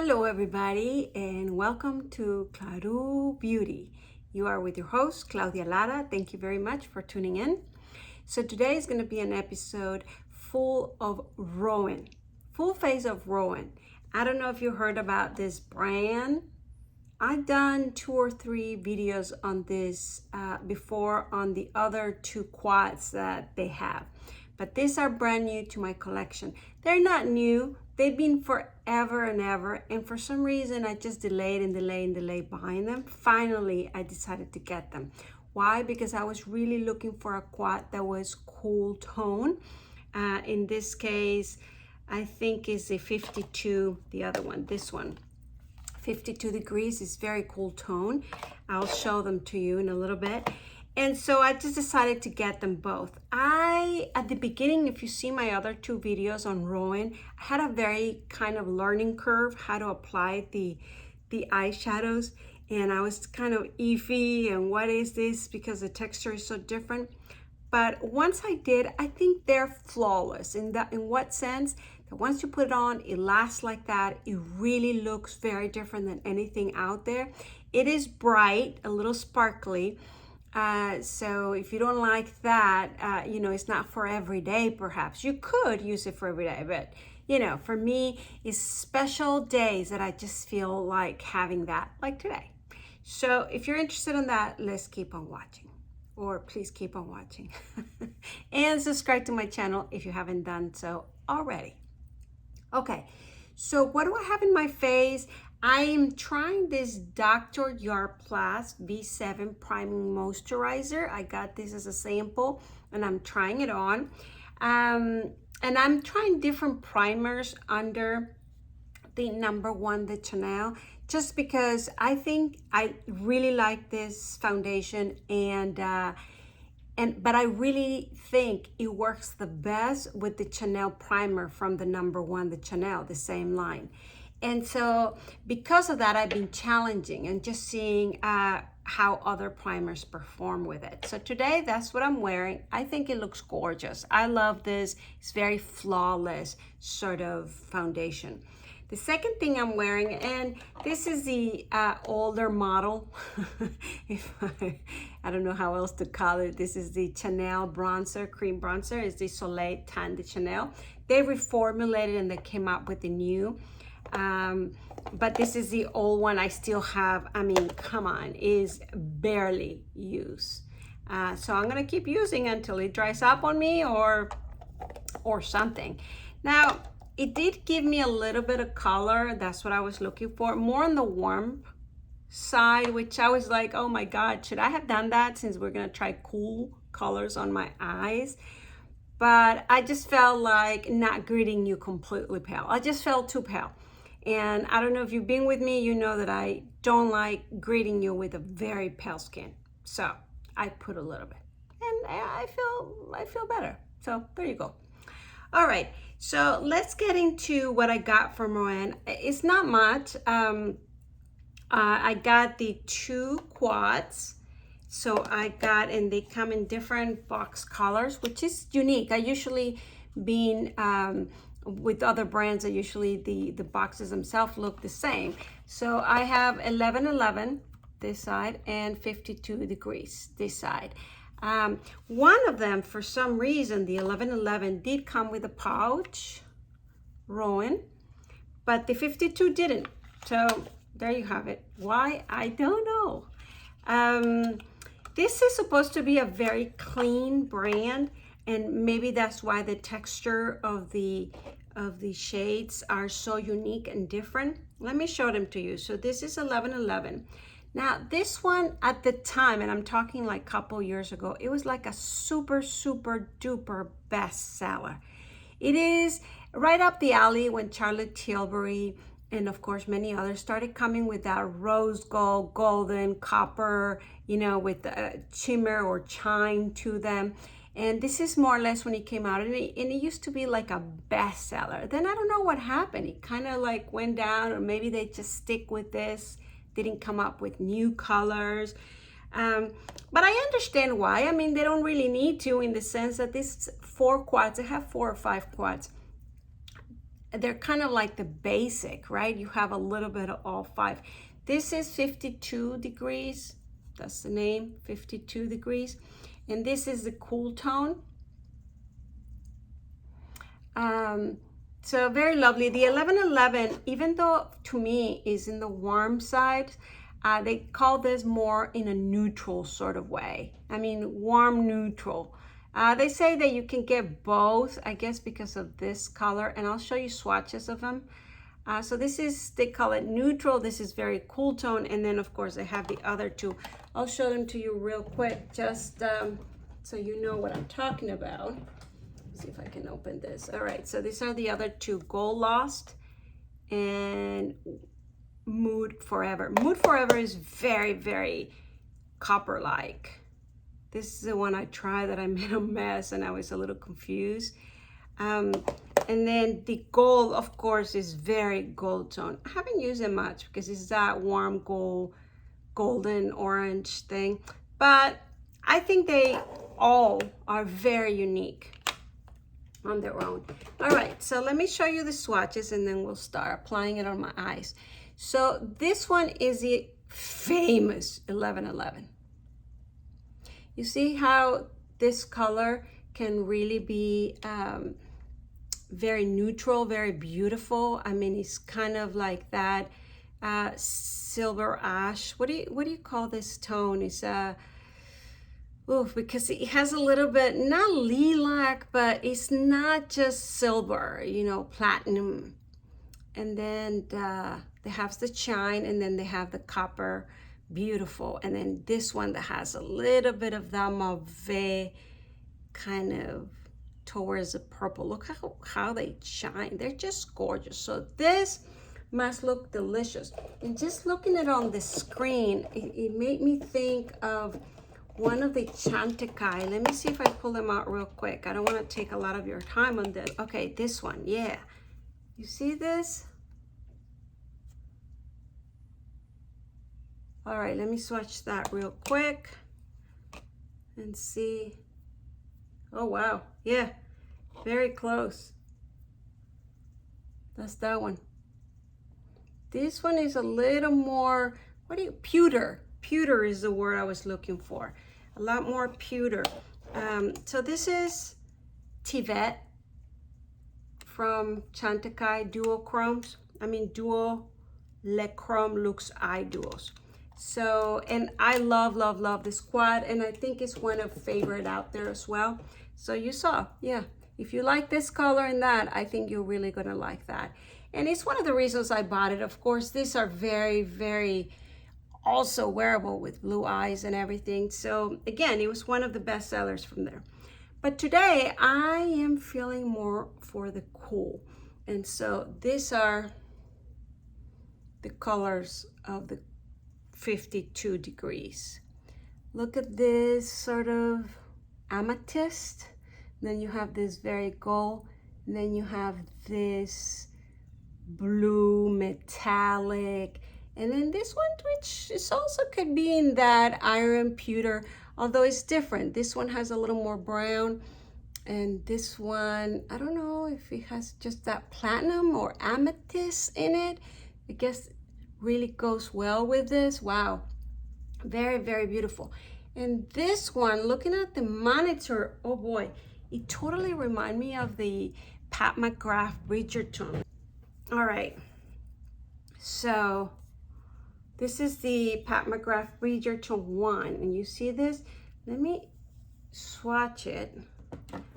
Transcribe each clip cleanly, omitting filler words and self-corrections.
Hello everybody and welcome to Claro Beauty. You are with your host Claudia Lara. Thank you very much for tuning in. So today is going to be an episode full of Róen, full face of Róen. I don't know if you heard about this brand. I've done 2 or 3 videos on this before on the other 2 quads that they have. But these are brand new to my collection. They're not new. They've been forever and ever. And for some reason, I just delayed buying them. Finally, I decided to get them. Why? Because I was really looking for a quad that was cool tone. In this case, I think is a 52, the other one, this one. 52 degrees is very cool tone. I'll show them to you in a little bit. And so I just decided to get them both. At the beginning, if you see my other 2 videos on Róen, I had a very kind of learning curve, how to apply the eyeshadows. And I was kind of iffy and what is this because the texture is so different. But once I did, I think they're flawless. In what sense? That once you put it on, it lasts like that. It really looks very different than anything out there. It is bright, a little sparkly. So if you don't like that, it's not for every day perhaps. You could use it for every day, but for me, it's special days that I just feel like having that, like today. So if you're interested in that, let's keep on watching. Or please keep on watching. And subscribe to my channel if you haven't done so already. Okay, so what do I have in my face? I am trying this Dr. Yarplas V7 Priming Moisturizer. I got this as a sample and I'm trying it on. And I'm trying different primers under the #1, the Chanel, just because I think I really like this foundation but I really think it works the best with the Chanel primer from the #1, the Chanel, the same line. And so because of that, I've been challenging and just seeing how other primers perform with it. So today, that's what I'm wearing. I think it looks gorgeous. I love this. It's very flawless sort of foundation. The second thing I'm wearing, and this is the older model. I don't know how else to call it. This is the Chanel bronzer, cream bronzer. It's the Soleil Tan de Chanel. They reformulated and they came out with the new. But this is the old one I still have. I mean, come on, is barely used. So I'm gonna keep using until it dries up on me or something. Now, it did give me a little bit of color. That's what I was looking for. More on the warm side, which I was like, oh my God, should I have done that since we're gonna try cool colors on my eyes? But I just felt like not greeting you completely pale. I just felt too pale. And I don't know if you've been with me, you know that I don't like greeting you with a very pale skin. So I put a little bit and I feel better. So there you go. All right, so let's get into what I got from Róen. It's not much. I got the 2 quads. So I got, and they come in different box colors, which is unique. I usually with other brands, usually the boxes themselves look the same. So I have 1111 this side and 52 degrees this side. One of them, for some reason, the 1111 did come with a pouch, Róen, but the 52 didn't. So there you have it. Why? I don't know. This is supposed to be a very clean brand, and maybe that's why the texture of the shades are so unique and different. Let me show them to you. So this is 1111. Now this one at the time, and I'm talking like a couple years ago, it was like a super duper bestseller. It is right up the alley when Charlotte Tilbury and of course many others started coming with that rose gold, golden, copper, with shimmer or shine to them. And this is more or less when it came out, and it used to be like a bestseller. Then I don't know what happened. It kind of like went down, or maybe they just stick with this, didn't come up with new colors. But I understand why. I mean, they don't really need to, in the sense that these 4 quads, I have 4 or 5 quads. they're kind of like the basic, right? You have a little bit of all five. This is 52 degrees. That's the name, 52 degrees. And this is the cool tone. So very lovely. The 1111, even though to me is in the warm side, they call this more in a neutral sort of way. I mean, warm neutral. They say that you can get both, I guess, because of this color, and I'll show you swatches of them. So this is, they call it neutral. This is very cool tone, and then of course I have the other two. I'll show them to you real quick, just so you know what I'm talking about. See if I can open this. All right, so these are the other two, Gold Lost and Mood Forever. Mood Forever is very, very copper-like. This is the one I tried that I made a mess and I was a little confused. And then the gold, of course, is very gold tone. I haven't used it much because it's that warm gold, golden orange thing. But I think they all are very unique on their own. All right, so let me show you the swatches and then we'll start applying it on my eyes. So this one is the famous 1111. You see how this color can really be very neutral, very beautiful. I mean, it's kind of like that silver ash. What do you call this tone? It's because it has a little bit, not lilac, but it's not just silver, you know, platinum. And then they have the shine, and then they have the copper, beautiful. And then this one that has a little bit of that mauve kind of towards the purple. Look how they shine. They're just gorgeous. So this must look delicious. And just looking at it on the screen, it made me think of one of the Chantecaille. Let me see if I pull them out real quick. I don't want to take a lot of your time on this. Okay, this one, yeah. You see this? All right, let me swatch that real quick and see. Oh, wow. Yeah, very close. That's that one. This one is a little more, pewter. Pewter is the word I was looking for. A lot more pewter. So this is Tivet from Chantecaille Duochromes. I mean, Duo Le Chrome Luxe Eye Duos. So, and I love, love, love this quad, and I think it's one of favorite out there as well. So you saw, yeah, if you like this color and that, I think you're really gonna like that. And it's one of the reasons I bought it. Of course, these are very, very also wearable with blue eyes and everything. So again, it was one of the best sellers from there. But today I am feeling more for the cool. And so these are the colors of the 52 degrees. Look at this sort of amethyst. Then you have this very gold. And then you have this blue metallic. And then this one, which is also could be in that iron pewter, although it's different. This one has a little more brown. And this one, I don't know if it has just that platinum or amethyst in it. I guess really goes well with this. Wow, very, very beautiful. And this one, looking at the monitor, oh boy, it totally reminds me of the Pat McGrath Bridgerton. All right, so this is the Pat McGrath Bridgerton 1, and you see this? Let me swatch it.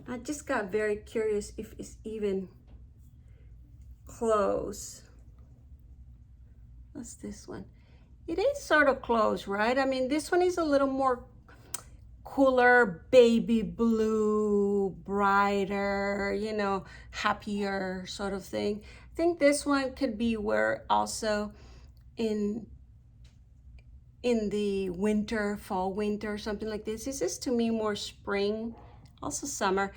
I just got very curious if it's even close. What's this one? It is sort of close, right? I mean, this one is a little more cooler, baby blue, brighter, you know, happier sort of thing. I think this one could be where also in the winter, fall, winter, something like this. This is to me more spring, also summer.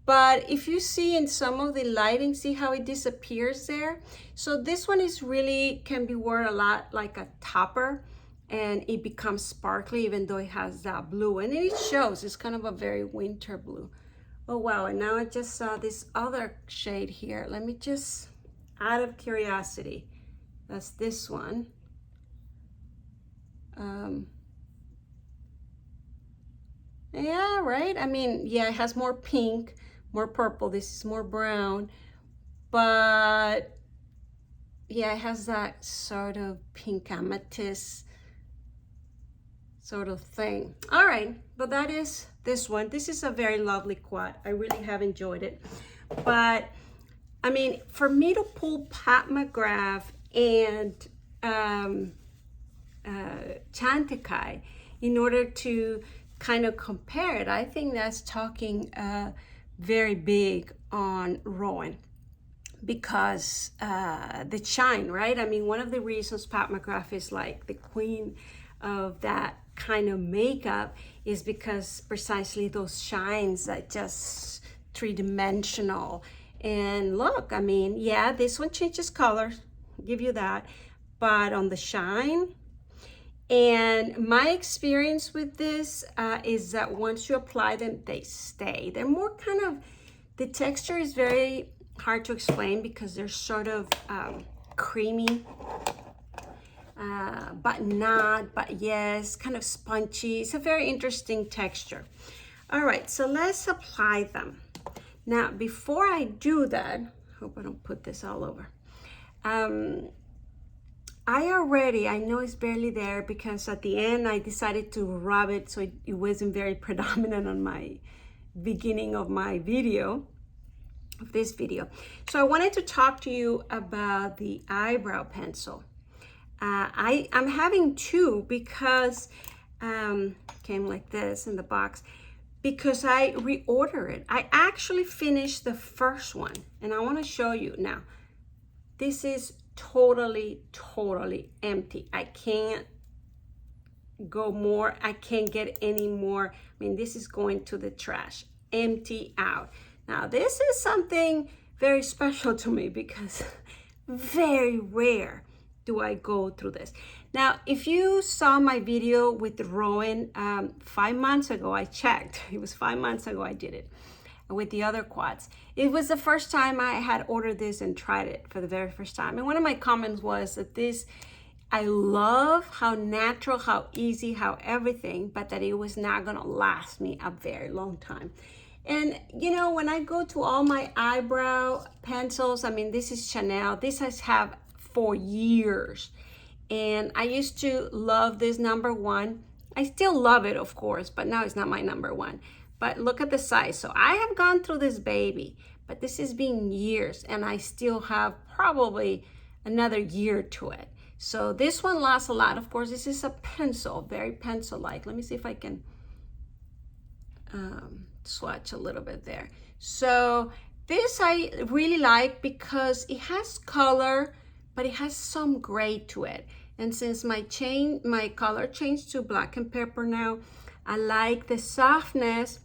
But if you see in some of the lighting, see how it disappears there? So this one is really, can be worn a lot like a topper, and it becomes sparkly even though it has that blue. And it shows, it's kind of a very winter blue. Oh wow, and now I just saw this other shade here. Let me just out of curiosity. That's this one. Yeah, right? I mean, yeah, it has more pink, more purple. This is more brown. But yeah, it has that sort of pink amethyst sort of thing. All right, but that is this one. This is a very lovely quad. I really have enjoyed it. But I mean, for me to pull Pat McGrath and Chantecaille in order to kind of compare it, I think that's talking very big on Roen, because the shine, right? I mean, one of the reasons Pat McGrath is like the queen of that kind of makeup is because precisely those shines that just three-dimensional. And look, I mean, yeah, this one changes colors, I'll give you that, but on the shine, and my experience with this is that once you apply them, they stay. They're more kind of, the texture is very hard to explain because they're sort of creamy, but not, but yes, kind of spongy. It's a very interesting texture. All right, so let's apply them. Now, before I do that, hope I don't put this all over. I know it's barely there because at the end I decided to rub it so it wasn't very predominant on my beginning of my video, of this video. So I wanted to talk to you about the eyebrow pencil. I'm having two because came like this in the box, because I reorder it. I actually finished the first one and I want to show you now. This is totally empty. I can't go more. I can't get any more. I mean, this is going to the trash, empty out. Now, this is something very special to me because very rare do I go through this. Now, if you saw my video with Roen 5 months ago, I checked. It was 5 months ago I did it with the other quads. It was the first time I had ordered this and tried it for the very first time. And one of my comments was that this, I love how natural, how easy, how everything, but that it was not gonna last me a very long time. And you know, when I go to all my eyebrow pencils, I mean, this is Chanel. This has had for years. And I used to love this #1. I still love it, of course, but now it's not my #1. But look at the size. So I have gone through this baby, but this has been years and I still have probably another year to it. So this one lasts a lot. Of course, this is a pencil, very pencil-like. Let me see if I can swatch a little bit there. So this I really like because it has color, but it has some gray to it. And since my color changed to black and pepper now, I like the softness,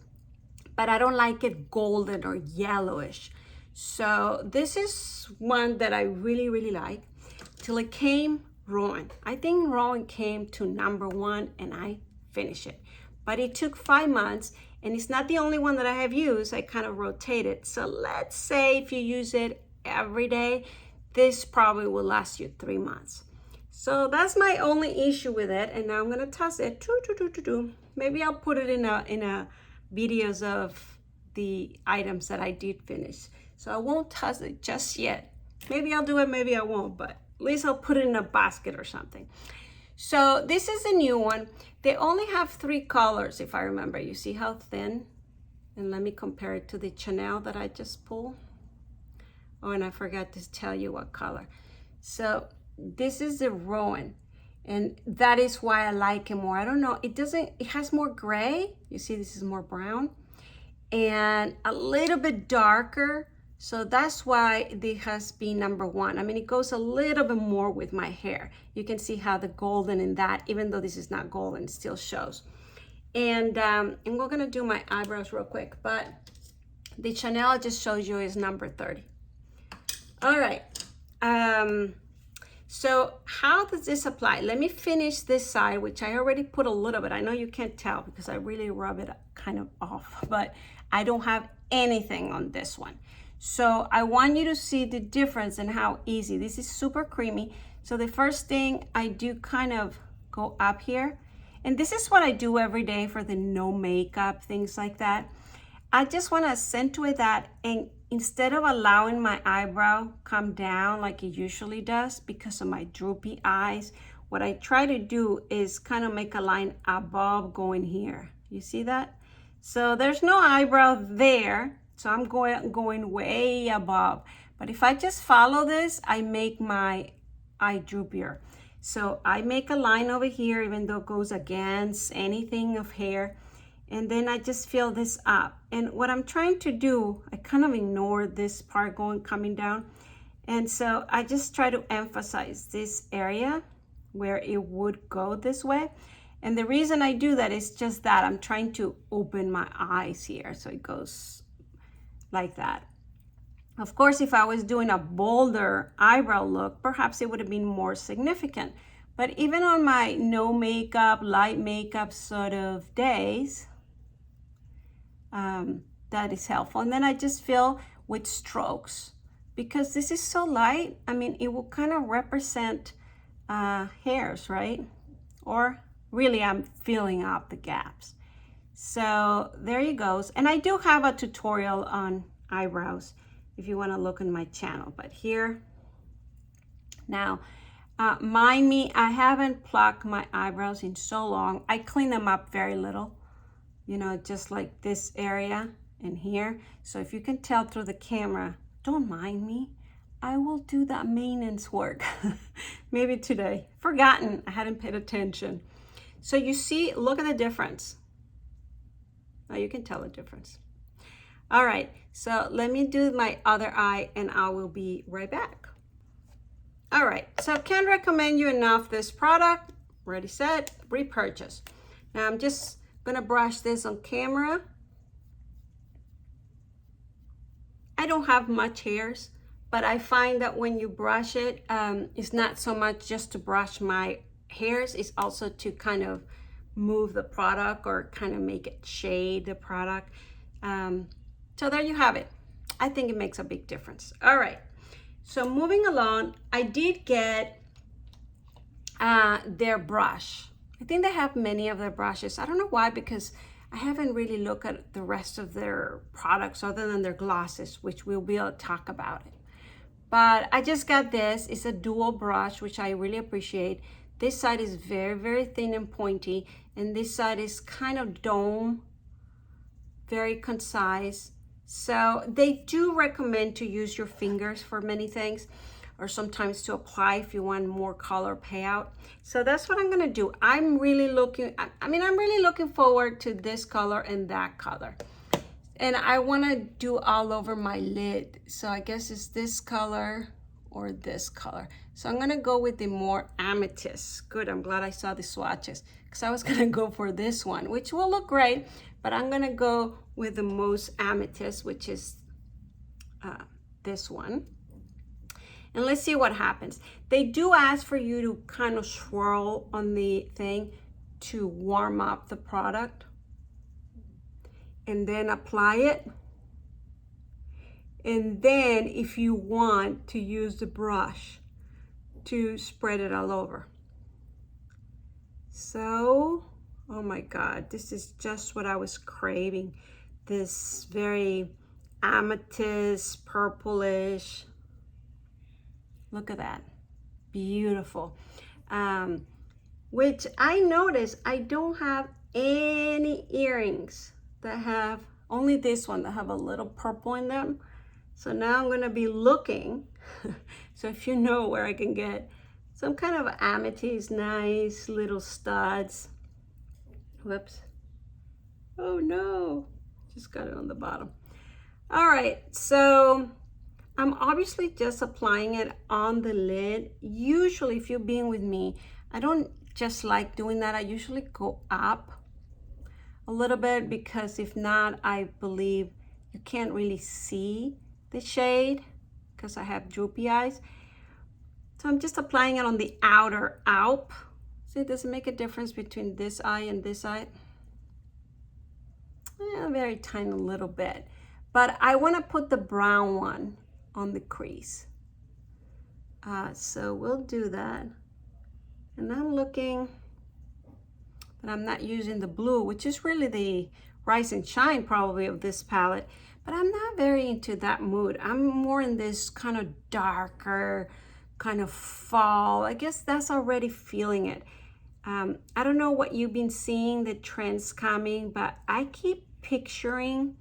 but I don't like it golden or yellowish. So this is one that I really like. Till it came Roen. I think Roen came to #1 and I finished it. But it took 5 months and it's not the only one that I have used. I kind of rotate it. So let's say if you use it every day, this probably will last you 3 months. So that's my only issue with it. And now I'm gonna toss it. Maybe I'll put it in a videos of the items that I did finish. So I won't toss it just yet. Maybe I'll do it, maybe I won't, but at least I'll put it in a basket or something. So this is a new one. They only have 3 colors, if I remember. You see how thin? And let me compare it to the Chanel that I just pulled. Oh, and I forgot to tell you what color. So this is the Roen, and that is why I like it more. I don't know, it has more gray. You see, this is more brown and a little bit darker. So that's why this has been #1. I mean, it goes a little bit more with my hair. You can see how the golden in that, even though this is not golden, it still shows. And we're gonna do my eyebrows real quick, but the Chanel I just showed you is #30. All right. So how does this apply? Let me finish this side, which I already put a little bit. I know you can't tell because I really rub it kind of off, but I don't have anything on this one. So I want you to see the difference and how easy. This is super creamy. So the first thing I do, kind of go up here. And this is what I do every day for the no makeup, things like that. I just want to accentuate that, and instead of allowing my eyebrow come down like it usually does because of my droopy eyes, what I try to do is kind of make a line above going here. You see that? So there's no eyebrow there, so I'm going way above. But if I just follow this, I make my eye droopier. So I make a line over here, even though it goes against anything of hair. And then I just fill this up. And what I'm trying to do, I kind of ignore this part coming down. And so I just try to emphasize this area where it would go this way. And the reason I do that is just that I'm trying to open my eyes here. So it goes like that. Of course, if I was doing a bolder eyebrow look, perhaps it would have been more significant. But even on my no makeup, light makeup sort of days, that is helpful. And then I just fill with strokes because this is so light. I mean, it will kind of represent hairs, right? Or really, I'm filling up the gaps. So there you go. And I do have a tutorial on eyebrows if you want to look on my channel. But here, now, mind me, I haven't plucked my eyebrows in so long. I clean them up very little, you know, just like this area and here. So if you can tell through the camera, don't mind me. I will do that maintenance work. Maybe today. Forgotten, I hadn't paid attention. So you see, look at the difference. Now you can tell the difference. All right, so let me do my other eye and I will be right back. All right, so I can't recommend you enough this product. Ready, set, repurchase. Now I'm just gonna brush this on camera. I don't have much hairs, but I find that when you brush it, it's not so much just to brush my hairs, it's also to kind of move the product or kind of make it shade the product. So there you have it. I think it makes a big difference. All right, so moving along, I did get their brush. I think they have many of their brushes. I don't know why, because I haven't really looked at the rest of their products other than their glosses, which we'll be able to talk about it. But I just got this. It's a dual brush, which I really appreciate. This side is very, very thin and pointy, and this side is kind of dome, very concise. So they do recommend to use your fingers for many things, or sometimes to apply if you want more color payout. So that's what I'm gonna do. I'm really looking forward to this color and that color. And I wanna do all over my lid. So I guess it's this color or this color. So I'm gonna go with the more amethyst. Good, I'm glad I saw the swatches, because I was gonna go for this one, which will look great, but I'm gonna go with the most amethyst, which is this one. And let's see what happens. They do ask for you to kind of swirl on the thing to warm up the product, and then apply it. And then if you want to use the brush to spread it all over. So, oh my God, this is just what I was craving. This very amethyst, purplish. Look at that, beautiful. Which I noticed I don't have any earrings that have, only this one that have a little purple in them. So now I'm gonna be looking. So if you know where I can get some kind of amethyst, nice little studs. Whoops. Oh no, just got it on the bottom. All right, so I'm obviously just applying it on the lid. Usually, if you've been with me, I don't just like doing that. I usually go up a little bit, because if not, I believe you can't really see the shade because I have droopy eyes. So I'm just applying it on the outer alp. See, does it make a difference between this eye and this eye? Yeah, a very tiny little bit. but I want to put the brown one on the crease. So we'll do that. And I'm looking, but I'm not using the blue, which is really the rise and shine probably of this palette, but I'm not very into that mood. I'm more in this kind of darker, kind of fall. I guess that's already feeling it. I don't know what you've been seeing, the trends coming, but I keep picturing,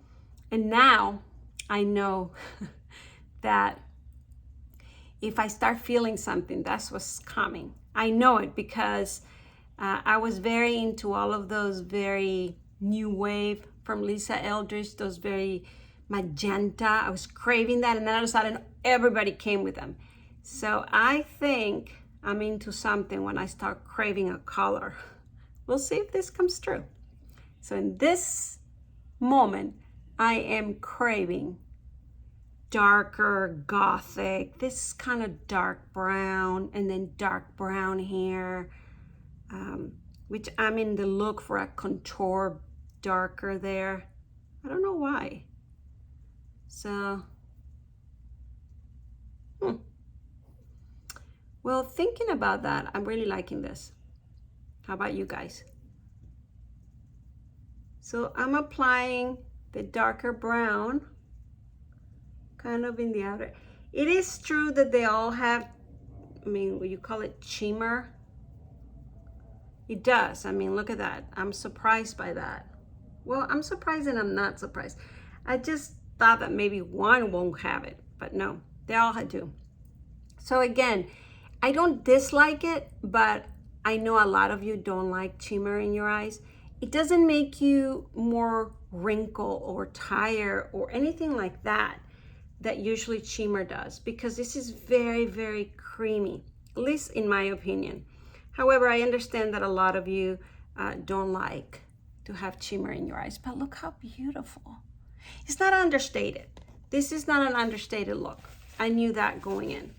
and now I know that if I start feeling something, that's what's coming. I know it because I was very into all of those very new wave from Lisa Eldridge, those very magenta. I was craving that, and then all of a sudden everybody came with them. So I think I'm into something when I start craving a color. We'll see if this comes true. So in this moment, I am craving darker gothic, this kind of dark brown, and then dark brown here, which I'm in the look for a contour darker there. I don't know why. So, well, thinking about that, I'm really liking this. How about you guys? So I'm applying the darker brown kind of in the outer. It is true that they all have, I mean, what you call it, shimmer. It does. I mean, look at that. I'm surprised by that. Well, I'm surprised and I'm not surprised. I just thought that maybe one won't have it, but no, they all do. So again, I don't dislike it, but I know a lot of you don't like shimmer in your eyes. It doesn't make you more wrinkle or tired or anything like that usually shimmer does, because this is very, very creamy, at least in my opinion. However, I understand that a lot of you don't like to have shimmer in your eyes, but look how beautiful. It's not understated. This is not an understated look. I knew that going in.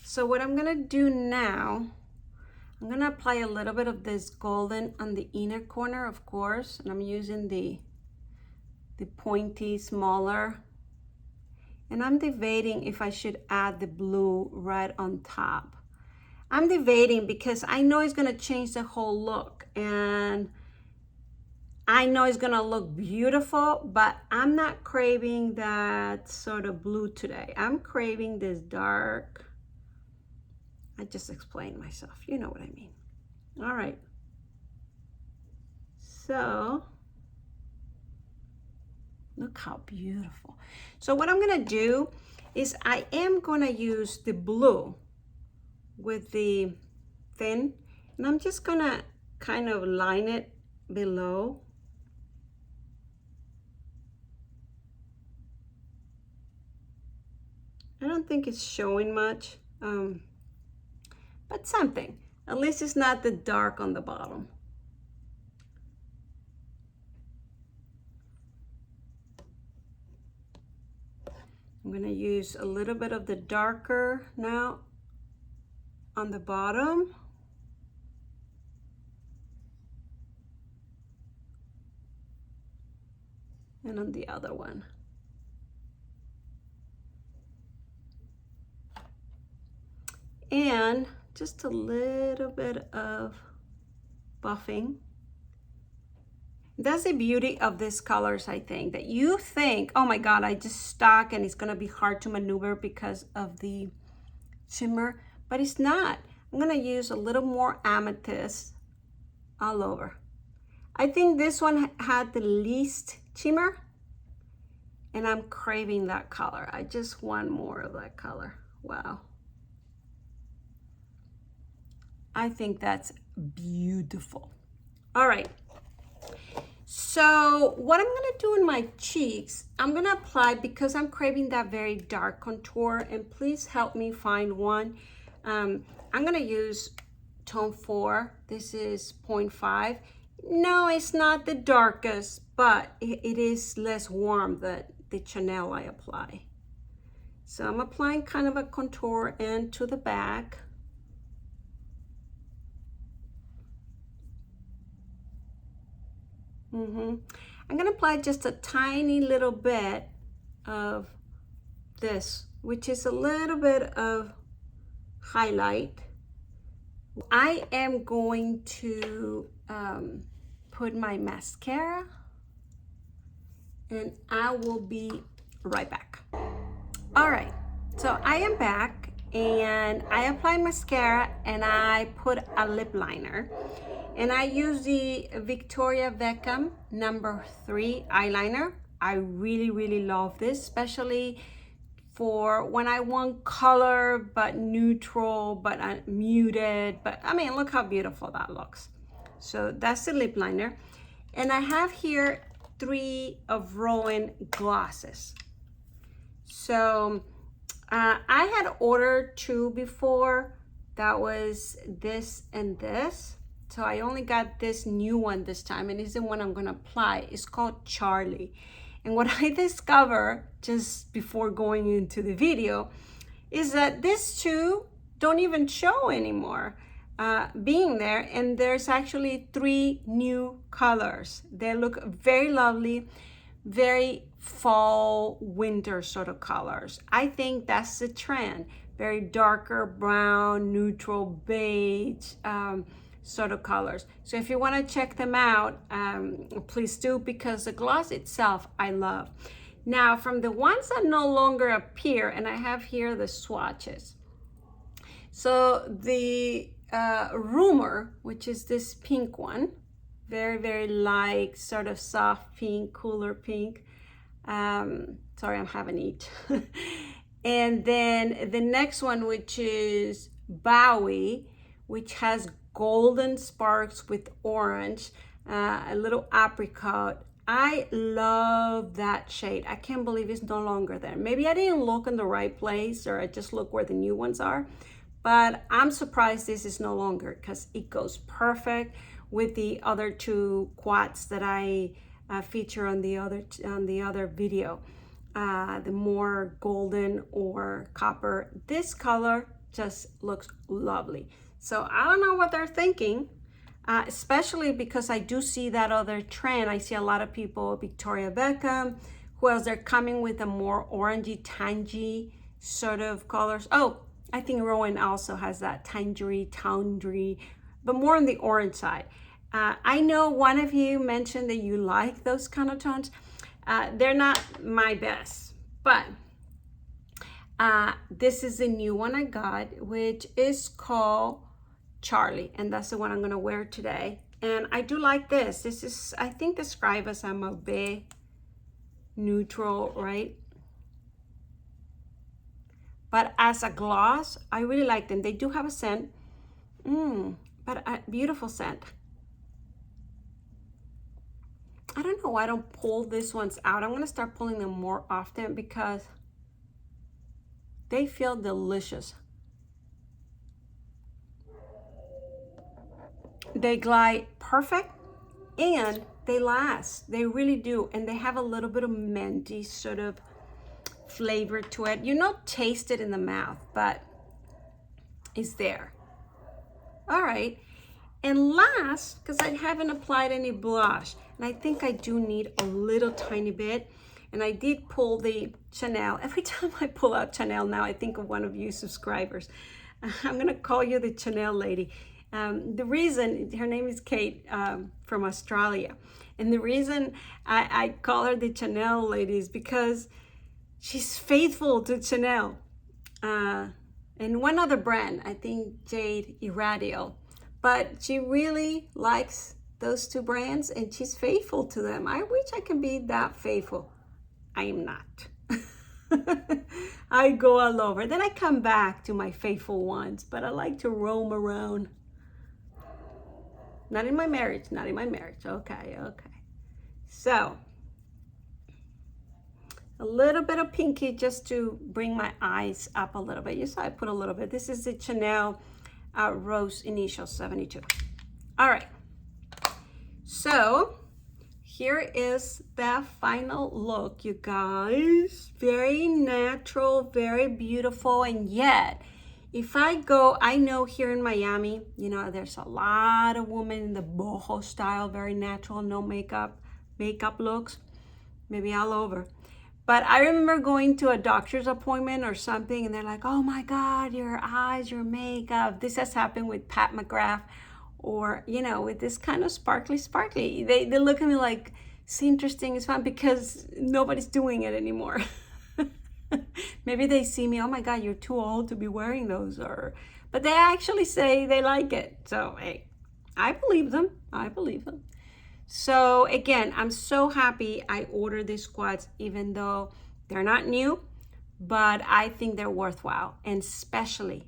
So what I'm gonna do now, I'm gonna apply a little bit of this golden on the inner corner, of course, and I'm using the pointy, smaller, and I'm debating if I should add the blue right on top. I'm debating because I know it's gonna change the whole look, and I know it's gonna look beautiful, but I'm not craving that sort of blue today. I'm craving this dark. I just explained myself, you know what I mean. All right, so look how beautiful. So what I'm gonna do is I am gonna use the blue with the thin, and I'm just gonna kind of line it below. I don't think it's showing much, but something. At least it's not the dark on the bottom. I'm gonna use a little bit of the darker now on the bottom. And on the other one. And just a little bit of buffing. That's the beauty of these colors, I think, that you think, oh my God, I just stuck and it's gonna be hard to maneuver because of the shimmer, but it's not. I'm gonna use a little more amethyst all over. I think this one had the least shimmer, and I'm craving that color. I just want more of that color. Wow. I think that's beautiful. All right. So what I'm gonna do in my cheeks, I'm gonna apply, because I'm craving that very dark contour, and please help me find one. I'm gonna use tone 4. This is 0.5. No, it's not the darkest, but it is less warm than the Chanel I apply. So I'm applying kind of a contour into the back. I'm gonna apply just a tiny little bit of this, which is a little bit of highlight. I am going to put my mascara, and I will be right back. All right, so I am back, and I applied mascara and I put a lip liner, and I use the Victoria Beckham #3 eyeliner. I really love this, especially for when I want color but neutral, but muted. But I mean, look how beautiful that looks. So that's the lip liner. And I have here 3 of Roen glosses. So I had ordered 2 before. That was this and this. So I only got this new one this time, and it's the one I'm gonna apply. It's called Charlie. And what I discovered just before going into the video is that these 2 don't even show anymore being there, and there's actually 3 new colors. They look very lovely, very fall, winter sort of colors. I think that's the trend. Very darker brown, neutral beige, sort of colors. So if you want to check them out, please do, because the gloss itself I love. Now, from the ones that no longer appear, and I have here the swatches. So the Rumor, which is this pink one, very light, sort of soft pink, cooler pink. Sorry, I'm having to eat. And then the next one, which is Bowie, which has golden sparks with orange, a little apricot. I love that shade. I can't believe it's no longer there. Maybe I didn't look in the right place, or I just look where the new ones are, but I'm surprised this is no longer, because it goes perfect with the other 2 quads that I feature on the other video. The more golden or copper. This color just looks lovely. So I don't know what they're thinking, especially because I do see that other trend. I see a lot of people, Victoria Beckham, who else, they're coming with a more orangey, tangy sort of colors. Oh, I think Róen also has that tangerine, but more on the orange side. I know one of you mentioned that you like those kind of tones. They're not my best, but this is the new one I got, which is called Charlie, and that's the one I'm going to wear today. And I do like this. This is, I think, described as a mauve neutral, right? But as a gloss, I really like them. They do have a scent, but a beautiful scent. I don't know why I don't pull these ones out. I'm going to start pulling them more often because they feel delicious. They glide perfect, and they last. They really do. And they have a little bit of minty sort of flavor to it. You don't taste it in the mouth, but it's there. All right. And last, because I haven't applied any blush, and I think I do need a little tiny bit, and I did pull the Chanel. Every time I pull out Chanel now, I think of one of you subscribers. I'm going to call you the Chanel lady. The reason, her name is Kate from Australia, and the reason I call her the Chanel lady is because she's faithful to Chanel. And one other brand, I think Jade Irradial. But she really likes those 2 brands, and she's faithful to them. I wish I can be that faithful. I am not. I go all over. Then I come back to my faithful ones, but I like to roam around. Not in my marriage, not in my marriage. Okay. So, a little bit of pinky just to bring my eyes up a little bit. You saw I put a little bit. This is the Chanel Rose Initial 72. All right, so here is the final look, you guys. Very natural, very beautiful, and yet if I go, I know here in Miami, you know, there's a lot of women in the boho style, very natural, no makeup, makeup looks, maybe all over. But I remember going to a doctor's appointment or something, and they're like, oh my God, your eyes, your makeup. This has happened with Pat McGrath, or, you know, with this kind of sparkly. They look at me like, it's interesting, it's fun, because nobody's doing it anymore. Maybe they see me, oh my God, you're too old to be wearing those, but they actually say they like it. So, hey, I believe them. So again, I'm so happy I ordered these squats, even though they're not new, but I think they're worthwhile. And especially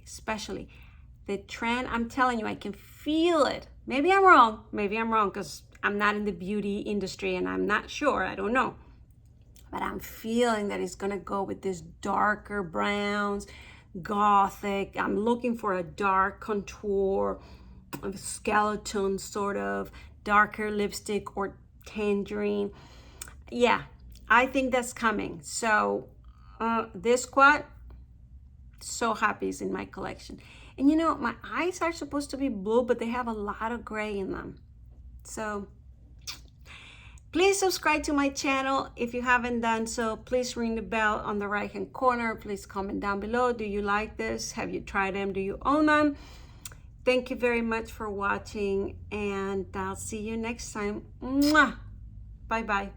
the trend, I'm telling you, I can feel it. Maybe I'm wrong because I'm not in the beauty industry and I'm not sure, I don't know. But I'm feeling that it's gonna go with this darker browns, gothic. I'm looking for a dark contour, a skeleton sort of, darker lipstick or tangerine. Yeah, I think that's coming. So this squat, so happy is in my collection. And you know, my eyes are supposed to be blue, but they have a lot of gray in them. So please subscribe to my channel if you haven't done so. Please ring the bell on the right hand corner. Please comment down below. Do you like this? Have you tried them? Do you own them? Thank you very much for watching, and I'll see you next time. Mwah! Bye-bye.